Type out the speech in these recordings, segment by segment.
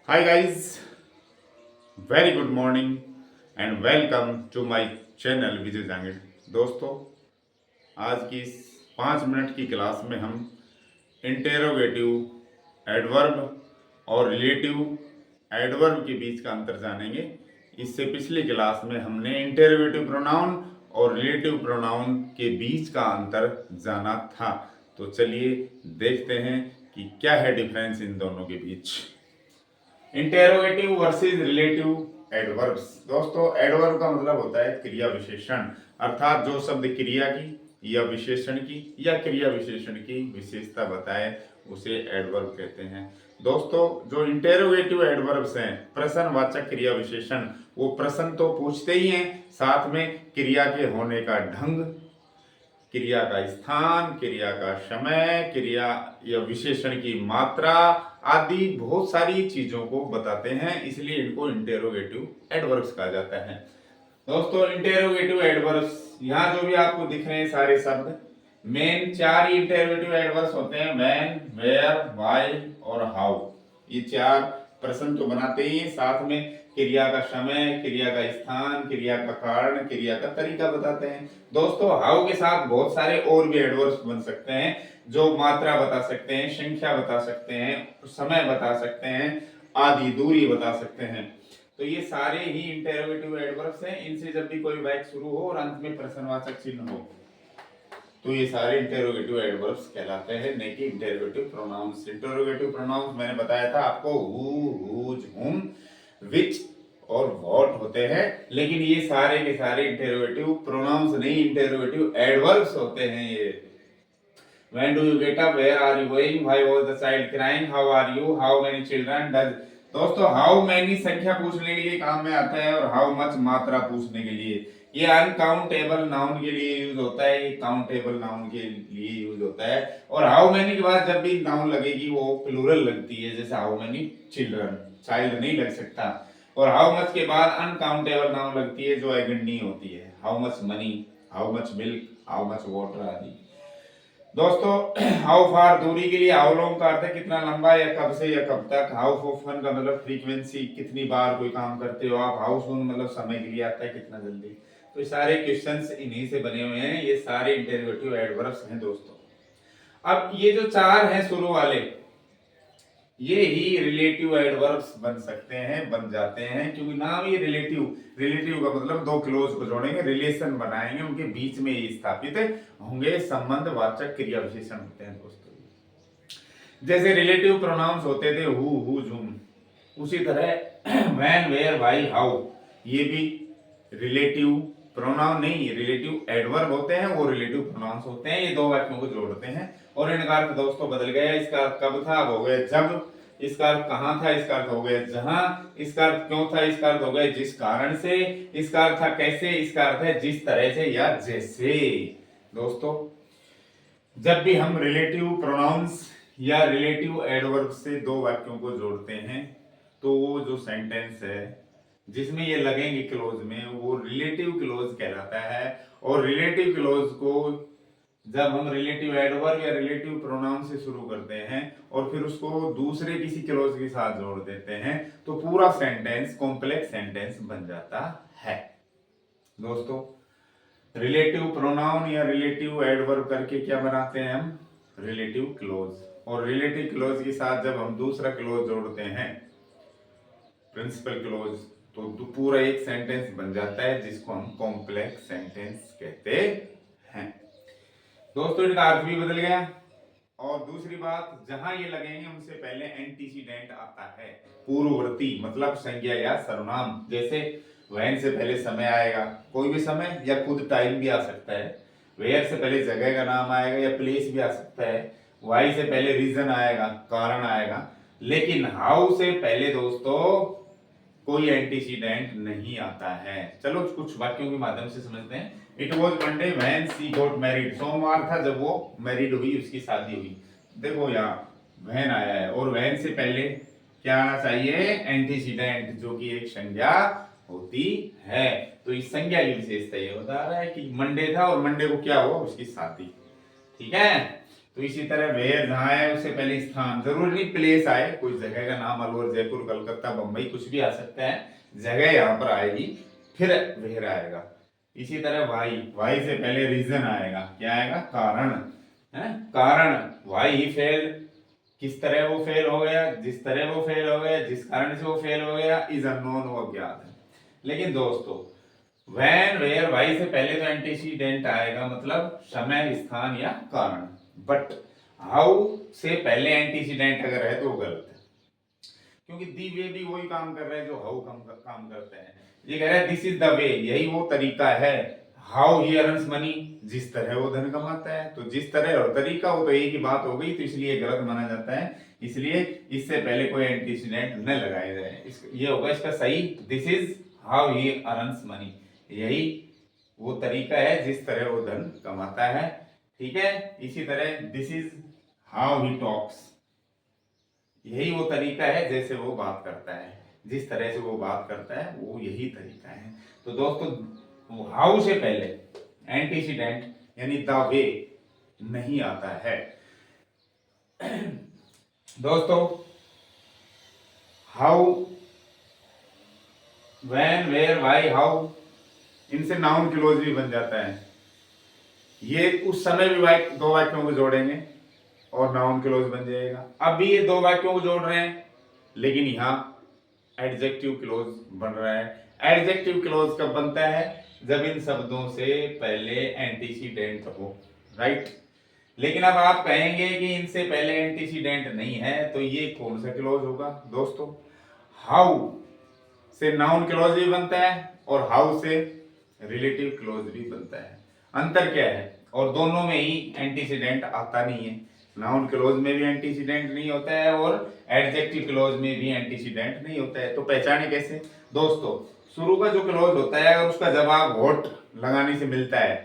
Hi guys, very good morning and welcome to my channel विजय जांगड़। दोस्तों, आज की इस 5 मिनट की क्लास में हम इंटेरोगेटिव एडवर्ब और रिलेटिव एडवर्ब के बीच का अंतर जानेंगे। इससे पिछली क्लास में हमने इंटेरोगेटिव प्रोनाउन और रिलेटिव प्रोनाउन के बीच का अंतर जाना था। तो चलिए देखते हैं कि क्या है डिफरेंस इन दोनों के बीच। Interrogative versus relative adverbs. दोस्तों, एडवर्ब का मतलब होता है क्रिया विशेषण, अर्थात जो शब्द क्रिया की या विशेषण की या क्रिया विशेषण की विशेषता बताए उसे एडवर्ब कहते हैं। दोस्तों, जो इंटेरोगेटिव एडवर्ब्स हैं, प्रश्नवाचक क्रिया विशेषण, वो प्रश्न तो पूछते ही हैं, साथ में क्रिया के होने का ढंग, क्रिया का स्थान, क्रिया का समय, क्रिया या विशेषण की मात्रा आदि बहुत सारी चीजों को बताते हैं, इसलिए इनको इंटेरोगेटिव एडवर्ब्स कहा जाता है। दोस्तों, इंटेरोगेटिव एडवर्ब्स यहाँ जो भी आपको दिख रहे हैं सारे शब्द, मेन 4 ही इंटेरोगेटिव एडवर्ब्स होते हैं: व्हेन, वेयर, व्हाई और हाउ। ये 4 प्रश्न तो बनाते ही हैं, साथ में क्रिया का समय, क्रिया का स्थान, क्रिया का कारण, क्रिया का तरीका बताते हैं। दोस्तों, हाउ के साथ बहुत सारे और भी एडवर्ब्स बन सकते हैं, जो मात्रा बता सकते हैं, संख्या बता सकते हैं, समय बता सकते हैं, आदि दूरी बता सकते हैं। तो ये सारे ही इंटेरोगेटिव एडवर्ब्स हैं। इनसे जब भी कोई वाक्य शुरू हो और अंत में प्रश्नवाचक चिन्ह हो तो ये सारे इंटेरोगेटिव एडवर्ब्स कहलाते हैं, नहीं कि इंटेरोगेटिव प्रोनाउंस। इंटेरोगेटिव प्रोनाउंस मैंने बताया था आपको, हु, हुज, हुम, विच और व्हाट होते हैं, लेकिन ये सारे के सारे इंटेरोगेटिव प्रोनाउंस नहीं, इंटेरोगेटिव एडवर्ब्स होते हैं ये। When do you get up? Where are you going? Why was the child crying? How are you? How many children does? दोस्तों, हाउ मैनी संख्या पूछने के लिए काम में आता है और हाउ मच मात्रा पूछने के लिए। ये अनकाउंटेबल नाउन के लिए यूज होता है, ये काउंटेबल नाउन के लिए यूज होता है। और हाउ मैनी के बाद जब भी नाउन लगेगी वो प्लूरल लगती है, जैसे हाउ मैनी चिल्ड्रन, चाइल्ड नहीं लग सकता। और हाउ मच के बाद अनकाउंटेबल नाउन लगती है जो अगणनीय होती है, how much money, how much milk, how much water आदि। दोस्तों, हाउ फार दूरी के लिए हाउ लॉन्ग का अर्थ है कितना लंबा या कब से या कब तक। हाउ ऑफन का मतलब फ्रीक्वेंसी, कितनी बार कोई काम करते हो आप। हाउ सून मतलब समय के लिए आता है कितना जल्दी। तो ये सारे क्वेश्चंस इन्हीं से बने हुए हैं, ये सारे इंटेरोगेटिव एडवर्ब्स हैं दोस्तों। अब ये जो 4 हैं शुरू वाले, ये ही रिलेटिव एडवर्ब्स बन सकते हैं, बन जाते हैं, क्योंकि नाम ये रिलेटिव, रिलेटिव का मतलब दो क्लोज को जोड़ेंगे, रिलेशन बनाएंगे, उनके बीच में ये स्थापित होंगे, संबंध वाचक क्रिया विशेषण होते हैं दोस्तों। जैसे रिलेटिव प्रोनाउंस होते थे हु, हुज, हुम, उसी तरह व्हेन, वेयर, व्हाई, हाउ, ये भी रिलेटिव प्रोनाउन नहीं, रिलेटिव एडवर्ब होते हैं, वो रिलेटिव प्रोनाउंस होते हैं। ये दो वाक्यों को जोड़ते हैं और इनका अर्थ दोस्तों बदल गया। इसका अर्थ कब था, हो गया जब। इसका अर्थ कहां था, इसका अर्थ हो गया जहां। इसका अर्थ क्यों था, इसका अर्थ हो गया जिस कारण से। इसका अर्थ था कैसे, इसका अर्थ है जिस तरह से या जैसे। दोस्तों, जब भी हम रिलेटिव प्रोनाउंस या रिलेटिव एडवर्ब से दो वाक्यों को जोड़ते हैं तो वो जो सेंटेंस है जिसमें ये लगेंगे क्लोज में, वो रिलेटिव क्लोज कहलाता है। और रिलेटिव क्लोज को जब हम रिलेटिव एडवर्ब या रिलेटिव प्रोनाउन से शुरू करते हैं और फिर उसको दूसरे किसी क्लोज के साथ जोड़ देते हैं तो पूरा सेंटेंस कॉम्प्लेक्स सेंटेंस बन जाता है। दोस्तों, रिलेटिव प्रोनाउन या रिलेटिव एडवर्ब करके क्या बनाते हैं हम, रिलेटिव क्लोज। और रिलेटिव क्लोज के साथ जब हम दूसरा क्लोज जोड़ते हैं, प्रिंसिपल क्लोज, तो पूरा एक सेंटेंस बन जाता है जिसको हम कॉम्प्लेक्स सेंटेंस कहते हैं। दोस्तों, इनका अर्थ भी बदल गया। और दूसरी बात, जहां ये लगेंगे उनसे पहले एंटीसीडेंट आता है, पूर्ववर्ती मतलब संज्ञा या सर्वनाम। जैसे वैन से पहले समय आएगा, कोई भी समय या खुद टाइम भी आ सकता है। वेयर से पहले जगह का नाम आएगा या प्लेस भी आ सकता है। वाई से पहले रीजन आएगा, कारण आएगा। लेकिन हाउ से पहले दोस्तों कोई एंटीसीडेंट नहीं आता है। चलो कुछ वाक्यों के माध्यम से समझते हैं। It was Monday when she got married. सोमवार था जब वो मैरिड हुई, उसकी शादी हुई। देखो यहाँ वहन आया है और वहन से पहले क्या आना चाहिए, एंटीसीडेंट, जो कि एक संज्ञा होती है। तो इस संज्ञा की विशेषता ये बता रहा है कि मंडे था और मंडे को क्या हुआ, उसकी शादी। ठीक है। तो इसी तरह वेयर जहाँ है उससे पहले स्थान, जरूरी नहीं प्लेस आए, कोई जगह का नाम अलवर, जयपुर, कलकत्ता, बम्बई कुछ भी आ सकता है, जगह यहाँ पर आएगी फिर वेयर आएगा। इसी तरह वाई, वाई से पहले रीजन आएगा, क्या आएगा, कारण है, कारण वाई ही फेल, किस तरह वो फेल हो गया, जिस तरह वो फेल हो गया, जिस कारण से वो फेल हो गया, इज अननोन, वो अज्ञात है। लेकिन दोस्तों व्हेन वेयर वाई से पहले तो एंटीसीडेंट आएगा, मतलब समय स्थान या कारण, बट हाउ से पहले एंटीसीडेंट अगर है तो वो गलत है, क्योंकि दी वे भी वही काम कर रहे हैं जो हाउ काम करते हैं। ये कह रहा है दिस इज द वे, यही वो तरीका है, हाउ ही अर्न्स मनी, जिस तरह वो धन कमाता है। तो जिस तरह और तरीका वो तो एक ही बात हो गई, तो इसलिए गलत माना जाता है, इसलिए इससे पहले कोई एंटीसीडेंट न लगाए जाए। ये होगा इसका सही, this is how he earns money, यही वो तरीका है जिस तरह वो धन कमाता है, ठीक है। इसी तरह this is how he talks, यही वो तरीका है जैसे वो बात करता है, जिस तरह से वो बात करता है वो यही तरीका है। तो दोस्तों हाउ से पहले एंटीसीडेंट यानी द वे नहीं आता है। दोस्तों how, when, where, why, how, इनसे नाउन क्लोज भी बन जाता है। ये उस समय भी दो वाक्यों को जोड़ेंगे और नाउन क्लोज बन जाएगा। अब भी ये दो वाक्यों को जोड़ रहे हैं, लेकिन यहाँ एडजेक्टिव क्लोज बन रहा है। एडजेक्टिव क्लोज कब बनता है, जब इन शब्दों से पहले एंटीसीडेंट हो, राइट। लेकिन अब आप कहेंगे कि इनसे पहले एंटीसीडेंट नहीं है, तो ये कौन सा क्लोज होगा दोस्तों, हाउ से नाउन क्लोज भी बनता है और हाउ से रिलेटिव क्लोज भी बनता है। अंतर क्या है, और दोनों में ही एंटीसीडेंट आता नहीं है, नाउन क्लोज में भी एंटीसीडेंट नहीं होता है और एडजेक्टिव क्लोज में भी एंटीसीडेंट नहीं होता है। तो पहचाने कैसे दोस्तों, शुरू का जो क्लोज होता है अगर उसका जवाब व्हाट लगाने से मिलता है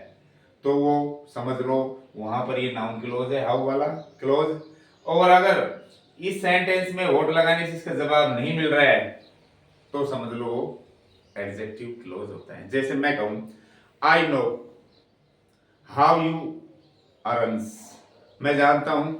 तो वो समझ लो वहां पर ये नाउन क्लोज है, हाउ वाला क्लोज। और अगर इस सेंटेंस में व्हाट लगाने से इसका जवाब नहीं मिल रहा है तो समझ लो वो एडजेक्टिव क्लोज होता है। जैसे मैं कहूं I know how you earns, मैं जानता हूं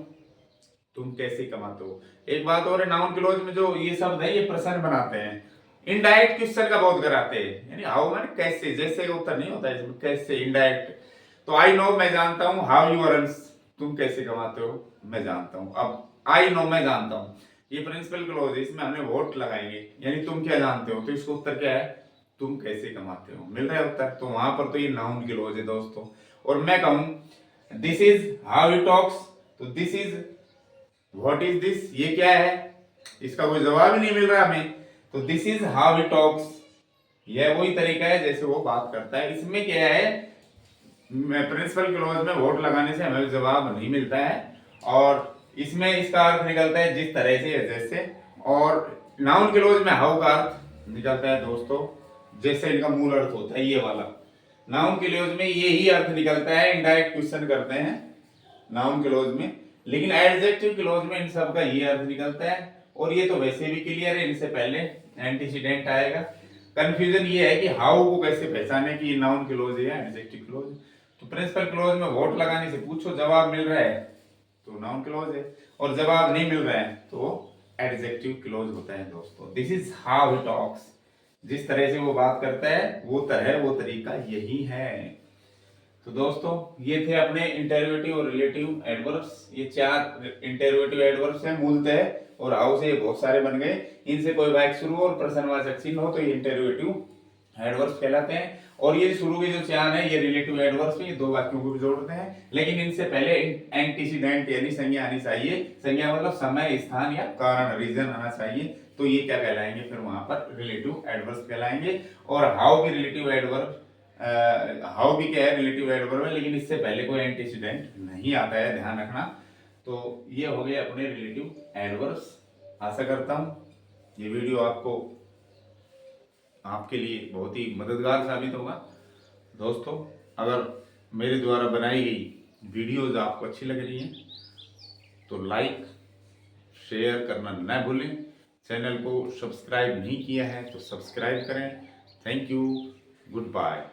तुम कैसे कमाते हो। एक बात और है, नाउन क्लोज में जो ये शब्द है ये प्रश्न बनाते हैं, इनडायरेक्ट क्वेश्चन का बहुत कराते हैं, यानी हाउ माने कैसे, जैसे उत्तर नहीं होता है इसमें, कैसे इनडायरेक्ट। तो आई नो मैं जानता हूं, हाउ यू अर्न्स तुम कैसे कमाते हो, मैं जानता हूं। अब आई नो मैं जानता हूं, ये प्रिंसिपल क्लोज है, इसमें हमने वोट लगाएंगे, यानी तुम क्या जानते हो, तो इसका उत्तर क्या है, तुम कैसे कमाते हो, मिल रहा है उत्तर। तो वहां पर तो ये नाउन क्लोज है दोस्तों। और मैं कहूं this is how he talks, तो this is what is this, ये क्या है, इसका कोई जवाब ही नहीं मिल रहा हमें, तो this is how he talks, यह वही तरीका है जैसे वो बात करता है। इसमें क्या है, प्रिंसिपल क्लोज में वोट लगाने से हमें जवाब नहीं मिलता है, और इसमें इसका अर्थ निकलता है जिस तरह से जैसे, और नाउन क्लोज में हाउ का अर्थ निकलता है दोस्तों जैसे इनका मूल अर्थ होता है ये वाला। नाउन क्लोज में ये ही अर्थ निकलता है, इनडायरेक्ट क्वेश्चन करते हैं नाउन क्लोज में, लेकिन एडजेक्टिव क्लोज में इन सब का ये अर्थ निकलता है। और ये तो वैसे भी क्लियर है, इनसे पहले एंटीसीडेंट आएगा। कंफ्यूजन ये है कि हाउ को कैसे पहचाने कि नाउन क्लोज है या एडजेक्टिव क्लोज। तो प्रिंसिपल क्लोज में वोट लगाने से पूछो, जवाब मिल रहा है तो नाउन क्लोज है, और जवाब नहीं मिल रहा है तो एडजेक्टिव क्लोज होता है दोस्तों। This is how he talks, जिस तरह से वो बात करता है वो तरह वो तरीका यही है। तो दोस्तों ये थे अपने इंटरोगेटिव और रिलेटिव एडवर्ब्स, ये 4 इंटरोगेटिव एडवर्ब्स हैं मूलतः, और हाउ से बहुत सारे बन गए। इनसे कोई वाक्य शुरू और प्रश्नवाचक चिन्ह हो तो ये इंटरोगेटिव एडवर्ब्स कहलाते हैं। और ये शुरू के जो 4 है ये रिलेटिव एडवर्ब्स हैं, ये 2 वाक्यों को भी जोड़ते हैं, लेकिन इनसे पहले एंटीसीडेंट यानी संज्ञा आनी चाहिए। संज्ञा मतलब समय, स्थान या कारण, रीजन आना चाहिए, तो ये क्या कहलाएंगे, फिर वहां पर रिलेटिव एडवर्ब्स कहलाएंगे। और हाउ भी रिलेटिव एडवर्ब, हाउ भी क्या है, रिलेटिव एडवर्ब है, लेकिन इससे पहले कोई एंटीसीडेंट नहीं आता है, ध्यान रखना। तो ये हो गए अपने रिलेटिव एडवर्ब्स। आशा करता हूँ ये वीडियो आपके लिए बहुत ही मददगार साबित होगा। दोस्तों अगर मेरे द्वारा बनाई गई वीडियोज आपको अच्छी लग रही हैं तो लाइक शेयर करना न भूलें। चैनल को सब्सक्राइब नहीं किया है तो सब्सक्राइब करें। Thank you, good bye.